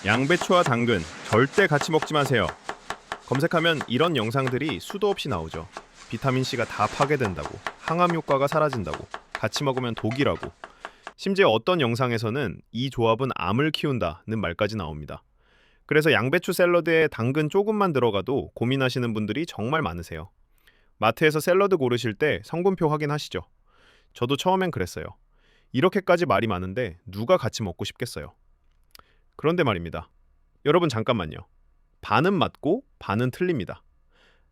양배추와 당근 절대 같이 먹지 마세요. 검색하면 이런 영상들이 수도 없이 나오죠. 비타민C가 다 파괴된다고, 항암 효과가 사라진다고, 같이 먹으면 독이라고. 심지어 어떤 영상에서는 이 조합은 암을 키운다는 말까지 나옵니다. 그래서 양배추 샐러드에 당근 조금만 들어가도 고민하시는 분들이 정말 많으세요. 마트에서 샐러드 고르실 때 성분표 확인하시죠. 저도 처음엔 그랬어요. 이렇게까지 말이 많은데 누가 같이 먹고 싶겠어요. 그런데 말입니다. 여러분 잠깐만요. 반은 맞고 반은 틀립니다.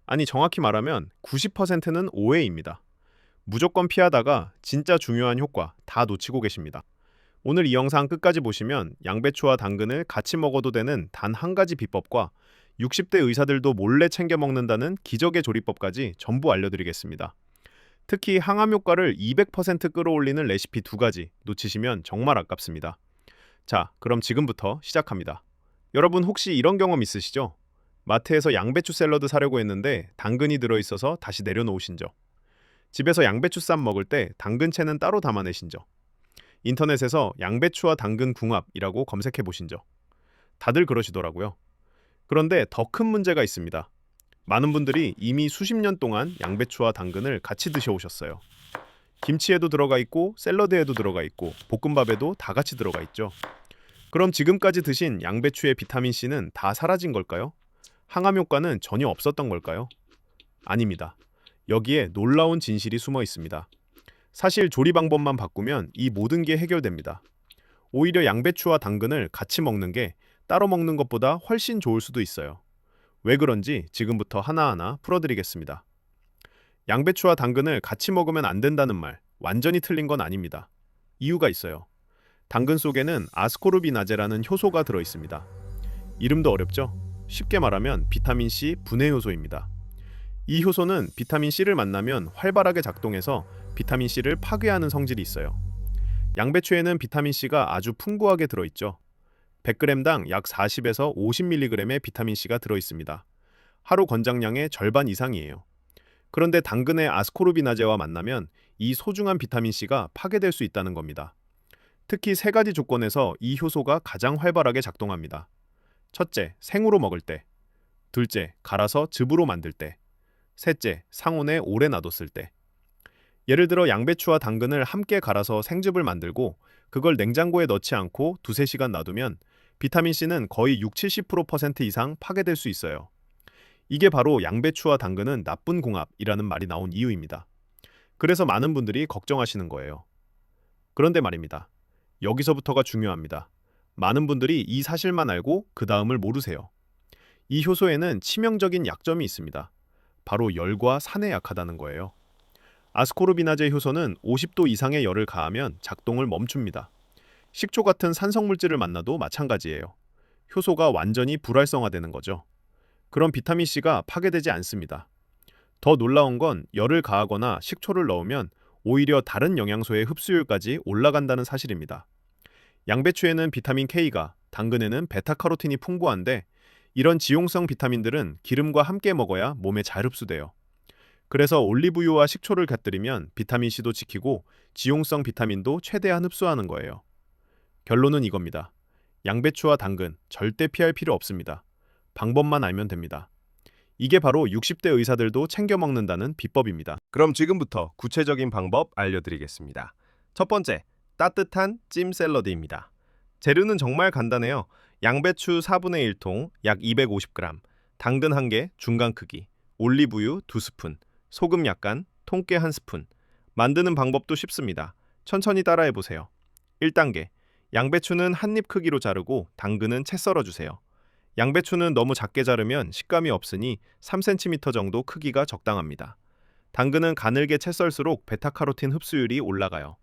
아니 정확히 말하면 90%는 오해입니다. 무조건 피하다가 진짜 중요한 효과 다 놓치고 계십니다. 오늘 이 영상 끝까지 보시면 양배추와 당근을 같이 먹어도 되는 단 한 가지 비법과 60대 의사들도 몰래 챙겨 먹는다는 기적의 조리법까지 전부 알려드리겠습니다. 특히 항암 효과를 200% 끌어올리는 레시피 두 가지 놓치시면 정말 아깝습니다. 자, 그럼 지금부터 시작합니다. 여러분 혹시 이런 경험 있으시죠? 마트에서 양배추 샐러드 사려고 했는데 당근이 들어있어서 다시 내려놓으신 적. 집에서 양배추 쌈 먹을 때 당근채는 따로 담아내신 적. 인터넷에서 양배추와 당근 궁합이라고 검색해 보신 적. 다들 그러시더라고요. 그런데 더 큰 문제가 있습니다. 많은 분들이 이미 수십 년 동안 양배추와 당근을 같이 드셔오셨어요. 김치에도 들어가 있고 샐러드에도 들어가 있고 볶음밥에도 다 같이 들어가 있죠. 그럼 지금까지 드신 양배추의 비타민C는 다 사라진 걸까요? 항암 효과는 전혀 없었던 걸까요? 아닙니다. 여기에 놀라운 진실이 숨어 있습니다. 사실 조리 방법만 바꾸면 이 모든 게 해결됩니다. 오히려 양배추와 당근을 같이 먹는 게 따로 먹는 것보다 훨씬 좋을 수도 있어요. 왜 그런지 지금부터 하나하나 풀어드리겠습니다. 양배추와 당근을 같이 먹으면 안 된다는 말, 완전히 틀린 건 아닙니다. 이유가 있어요. 당근 속에는 아스코르비나제라는 효소가 들어 있습니다. 이름도 어렵죠? 쉽게 말하면 비타민C 분해 효소입니다. 이 효소는 비타민C를 만나면 활발하게 작동해서 비타민C를 파괴하는 성질이 있어요. 양배추에는 비타민C가 아주 풍부하게 들어 있죠. 100g당 약 40에서 50mg의 비타민C가 들어 있습니다. 하루 권장량의 절반 이상이에요. 그런데 당근의 아스코르비나제와 만나면 이 소중한 비타민C가 파괴될 수 있다는 겁니다. 특히 세 가지 조건에서 이 효소가 가장 활발하게 작동합니다. 첫째, 생으로 먹을 때. 둘째, 갈아서 즙으로 만들 때. 셋째, 상온에 오래 놔뒀을 때. 예를 들어 양배추와 당근을 함께 갈아서 생즙을 만들고 그걸 냉장고에 넣지 않고 두세 시간 놔두면 비타민C는 거의 60-70% 이상 파괴될 수 있어요. 이게 바로 양배추와 당근은 나쁜 궁합이라는 말이 나온 이유입니다. 그래서 많은 분들이 걱정하시는 거예요. 그런데 말입니다. 여기서부터가 중요합니다. 많은 분들이 이 사실만 알고 그 다음을 모르세요. 이 효소에는 치명적인 약점이 있습니다. 바로 열과 산에 약하다는 거예요. 아스코르비나제 효소는 50도 이상의 열을 가하면 작동을 멈춥니다. 식초 같은 산성물질을 만나도 마찬가지예요. 효소가 완전히 불활성화되는 거죠. 그럼 비타민C가 파괴되지 않습니다. 더 놀라운 건 열을 가하거나 식초를 넣으면 오히려 다른 영양소의 흡수율까지 올라간다는 사실입니다. 양배추에는 비타민 K가, 당근에는 베타카로틴이 풍부한데 이런 지용성 비타민들은 기름과 함께 먹어야 몸에 잘 흡수돼요. 그래서 올리브유와 식초를 곁들이면 비타민C도 지키고 지용성 비타민도 최대한 흡수하는 거예요. 결론은 이겁니다. 양배추와 당근 절대 피할 필요 없습니다. 방법만 알면 됩니다. 이게 바로 60대 의사들도 챙겨 먹는다는 비법입니다. 그럼 지금부터 구체적인 방법 알려드리겠습니다. 첫 번째, 따뜻한 찜 샐러드입니다. 재료는 정말 간단해요. 양배추 4분의 1통, 약 250g, 당근 1개, 중간 크기, 올리브유 2스푼, 소금 약간, 통깨 1스푼. 만드는 방법도 쉽습니다. 천천히 따라해보세요. 1단계, 양배추는 한 입 크기로 자르고 당근은 채 썰어주세요. 양배추는 너무 작게 자르면 식감이 없으니 3cm 정도 크기가 적당합니다. 당근은 가늘게 채 썰수록 베타카로틴 흡수율이 올라가요.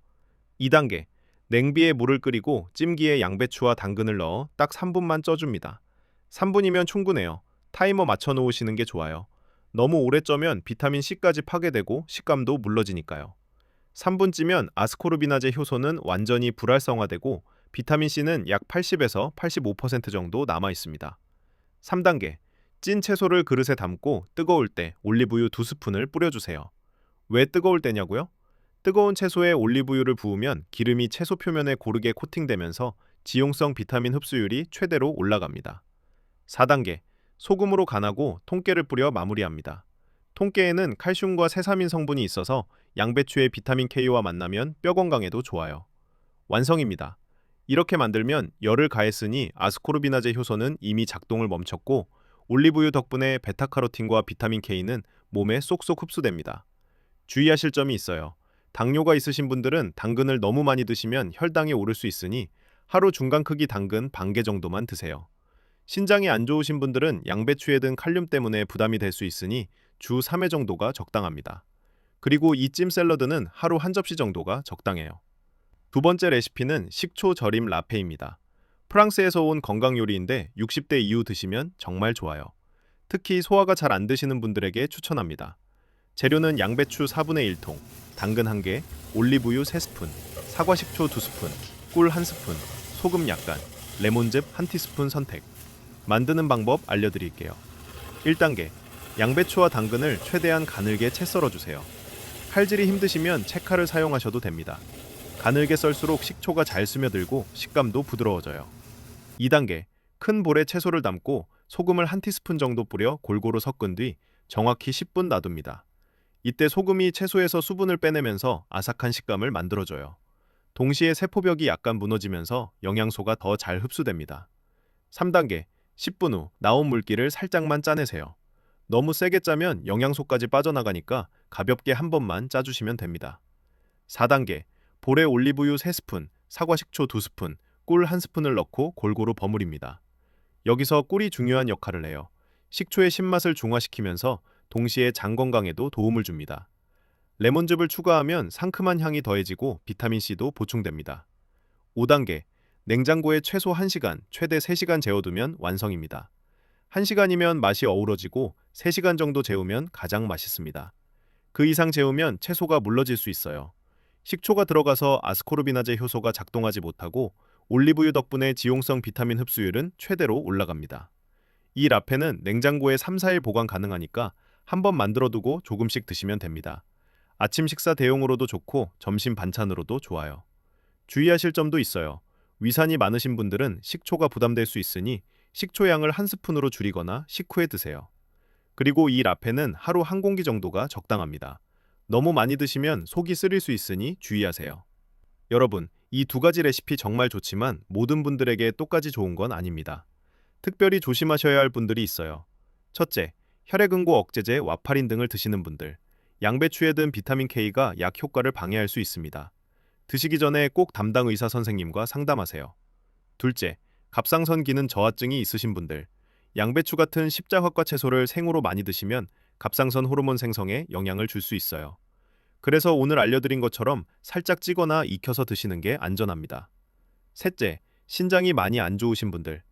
2단계, 냉비에 물을 끓이고 찜기에 양배추와 당근을 넣어 딱 3분만 쪄줍니다. 3분이면 충분해요. 타이머 맞춰 놓으시는 게 좋아요. 너무 오래 쪄면 비타민C까지 파괴되고 식감도 물러지니까요. 3분 찌면 아스코르비나제 효소는 완전히 불활성화되고 비타민C는 약 80에서 85% 정도 남아 있습니다. 3단계, 찐 채소를 그릇에 담고 뜨거울 때 올리브유 2스푼을 뿌려주세요. 왜 뜨거울 때냐고요? 뜨거운 채소에 올리브유를 부으면 기름이 채소 표면에 고르게 코팅되면서 지용성 비타민 흡수율이 최대로 올라갑니다. 4단계, 소금으로 간하고 통깨를 뿌려 마무리합니다. 통깨에는 칼슘과 세사민 성분이 있어서 양배추의 비타민 K와 만나면 뼈 건강에도 좋아요. 완성입니다. 이렇게 만들면 열을 가했으니 아스코르비나제 효소는 이미 작동을 멈췄고 올리브유 덕분에 베타카로틴과 비타민 K는 몸에 쏙쏙 흡수됩니다. 주의하실 점이 있어요. 당뇨가 있으신 분들은 당근을 너무 많이 드시면 혈당이 오를 수 있으니 하루 중간 크기 당근 반 개 정도만 드세요. 신장이 안 좋으신 분들은 양배추에 든 칼륨 때문에 부담이 될 수 있으니 주 3회 정도가 적당합니다. 그리고 이 찜 샐러드는 하루 한 접시 정도가 적당해요. 두 번째 레시피는 식초 절임 라페입니다. 프랑스에서 온 건강 요리인데 60대 이후 드시면 정말 좋아요. 특히 소화가 잘 안 되시는 분들에게 추천합니다. 재료는 양배추 4분의 1통, 당근 1개, 올리브유 3스푼, 사과 식초 2스푼, 꿀 1스푼, 소금 약간, 레몬즙 1티스푼 선택. 만드는 방법 알려드릴게요. 1단계, 양배추와 당근을 최대한 가늘게 채 썰어주세요. 칼질이 힘드시면 채칼을 사용하셔도 됩니다. 가늘게 썰수록 식초가 잘 스며들고 식감도 부드러워져요. 2단계, 큰 볼에 채소를 담고 소금을 1티스푼 정도 뿌려 골고루 섞은 뒤 정확히 10분 놔둡니다. 이때 소금이 채소에서 수분을 빼내면서 아삭한 식감을 만들어줘요. 동시에 세포벽이 약간 무너지면서 영양소가 더 잘 흡수됩니다. 3단계, 10분 후 나온 물기를 살짝만 짜내세요. 너무 세게 짜면 영양소까지 빠져나가니까 가볍게 한 번만 짜주시면 됩니다. 4단계, 볼에 올리브유 3스푼, 사과 식초 2스푼, 꿀 1스푼을 넣고 골고루 버무립니다. 여기서 꿀이 중요한 역할을 해요. 식초의 신맛을 중화시키면서 동시에 장 건강에도 도움을 줍니다. 레몬즙을 추가하면 상큼한 향이 더해지고 비타민C도 보충됩니다. 5단계, 냉장고에 최소 1시간, 최대 3시간 재워두면 완성입니다. 1시간이면 맛이 어우러지고 3시간 정도 재우면 가장 맛있습니다. 그 이상 재우면 채소가 물러질 수 있어요. 식초가 들어가서 아스코르비나제 효소가 작동하지 못하고 올리브유 덕분에 지용성 비타민 흡수율은 최대로 올라갑니다. 이 라페는 냉장고에 3, 4일 보관 가능하니까 한번 만들어두고 조금씩 드시면 됩니다. 아침 식사 대용으로도 좋고 점심 반찬으로도 좋아요. 주의하실 점도 있어요. 위산이 많으신 분들은 식초가 부담될 수 있으니 식초 양을 1스푼으로 줄이거나 식후에 드세요. 그리고 이 라페는 하루 한 공기 정도가 적당합니다. 너무 많이 드시면 속이 쓰릴 수 있으니 주의하세요. 여러분, 이 두 가지 레시피 정말 좋지만 모든 분들에게 똑같이 좋은 건 아닙니다. 특별히 조심하셔야 할 분들이 있어요. 첫째, 혈액응고 억제제 와파린 등을 드시는 분들. 양배추에 든 비타민 K가 약 효과를 방해할 수 있습니다. 드시기 전에 꼭 담당 의사 선생님과 상담하세요. 둘째, 갑상선 기능 저하증이 있으신 분들. 양배추 같은 십자화과 채소를 생으로 많이 드시면 갑상선 호르몬 생성에 영향을 줄 수 있어요. 그래서 오늘 알려드린 것처럼 살짝 찌거나 익혀서 드시는 게 안전합니다. 셋째, 신장이 많이 안 좋으신 분들.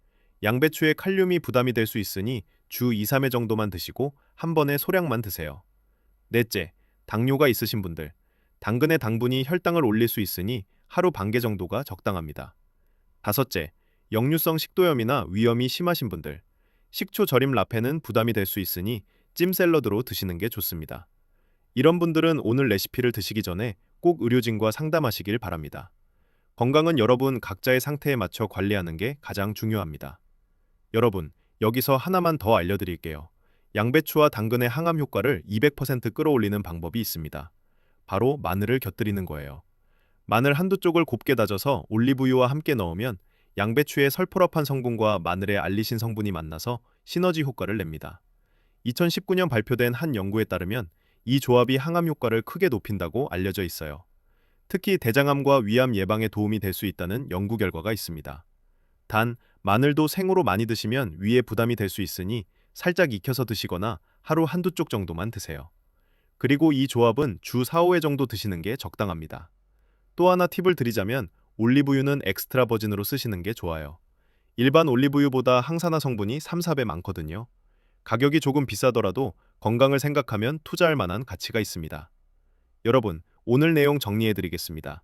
양배추에 칼륨이 부담이 될 수 있으니 주 2, 3회 정도만 드시고 한 번에 소량만 드세요. 넷째, 당뇨가 있으신 분들. 당근의 당분이 혈당을 올릴 수 있으니 하루 반 개 정도가 적당합니다. 다섯째, 역류성 식도염이나 위염이 심하신 분들. 식초 절임 라페는 부담이 될 수 있으니 찜 샐러드로 드시는 게 좋습니다. 이런 분들은 오늘 레시피를 드시기 전에 꼭 의료진과 상담하시길 바랍니다. 건강은 여러분 각자의 상태에 맞춰 관리하는 게 가장 중요합니다. 여러분, 여기서 하나만 더 알려드릴게요. 양배추와 당근의 항암 효과를 200% 끌어올리는 방법이 있습니다. 바로 마늘을 곁들이는 거예요. 마늘 한두 쪽을 곱게 다져서 올리브유와 함께 넣으면 양배추의 설포라판 성분과 마늘의 알리신 성분이 만나서 시너지 효과를 냅니다. 2019년 발표된 한 연구에 따르면 이 조합이 항암 효과를 크게 높인다고 알려져 있어요. 특히 대장암과 위암 예방에 도움이 될 수 있다는 연구 결과가 있습니다. 단, 마늘도 생으로 많이 드시면 위에 부담이 될 수 있으니 살짝 익혀서 드시거나 하루 한두 쪽 정도만 드세요. 그리고 이 조합은 주 4, 5회 정도 드시는 게 적당합니다. 또 하나 팁을 드리자면 올리브유는 엑스트라 버진으로 쓰시는 게 좋아요. 일반 올리브유보다 항산화 성분이 3, 4배 많거든요. 가격이 조금 비싸더라도 건강을 생각하면 투자할 만한 가치가 있습니다. 여러분, 오늘 내용 정리해드리겠습니다.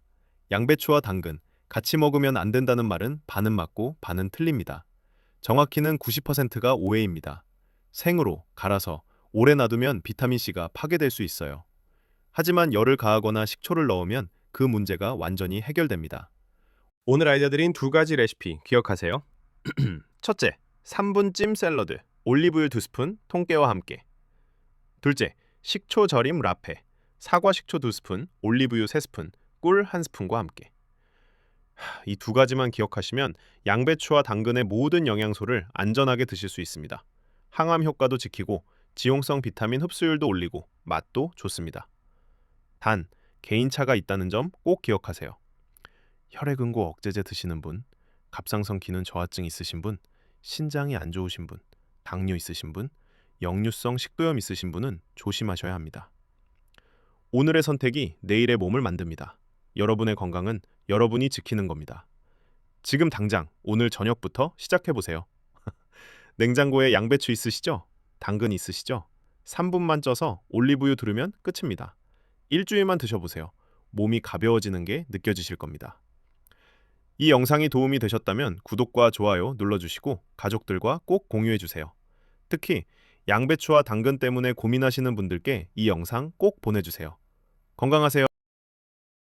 양배추와 당근, 같이 먹으면 안 된다는 말은 반은 맞고 반은 틀립니다. 정확히는 90%가 오해입니다. 생으로, 갈아서, 오래 놔두면 비타민C가 파괴될 수 있어요. 하지만 열을 가하거나 식초를 넣으면 그 문제가 완전히 해결됩니다. 오늘 알려드린 두 가지 레시피 기억하세요. 첫째, 3분 찜 샐러드, 올리브유 2스푼, 통깨와 함께. 둘째, 식초 절임 라페, 사과 식초 2스푼, 올리브유 3스푼, 꿀 1스푼과 함께. 이 두 가지만 기억하시면 양배추와 당근의 모든 영양소를 안전하게 드실 수 있습니다. 항암 효과도 지키고 지용성 비타민 흡수율도 올리고 맛도 좋습니다. 단, 개인차가 있다는 점 꼭 기억하세요. 혈액응고 억제제 드시는 분, 갑상선 기능 저하증 있으신 분, 신장이 안 좋으신 분, 당뇨 있으신 분, 역류성 식도염 있으신 분은 조심하셔야 합니다. 오늘의 선택이 내일의 몸을 만듭니다. 여러분의 건강은 여러분이 지키는 겁니다. 지금 당장 오늘 저녁부터 시작해보세요. 냉장고에 양배추 있으시죠? 당근 있으시죠? 3분만 쪄서 올리브유 두르면 끝입니다. 일주일만 드셔보세요. 몸이 가벼워지는 게 느껴지실 겁니다. 이 영상이 도움이 되셨다면 구독과 좋아요 눌러주시고 가족들과 꼭 공유해주세요. 특히 양배추와 당근 때문에 고민하시는 분들께 이 영상 꼭 보내주세요. 건강하세요.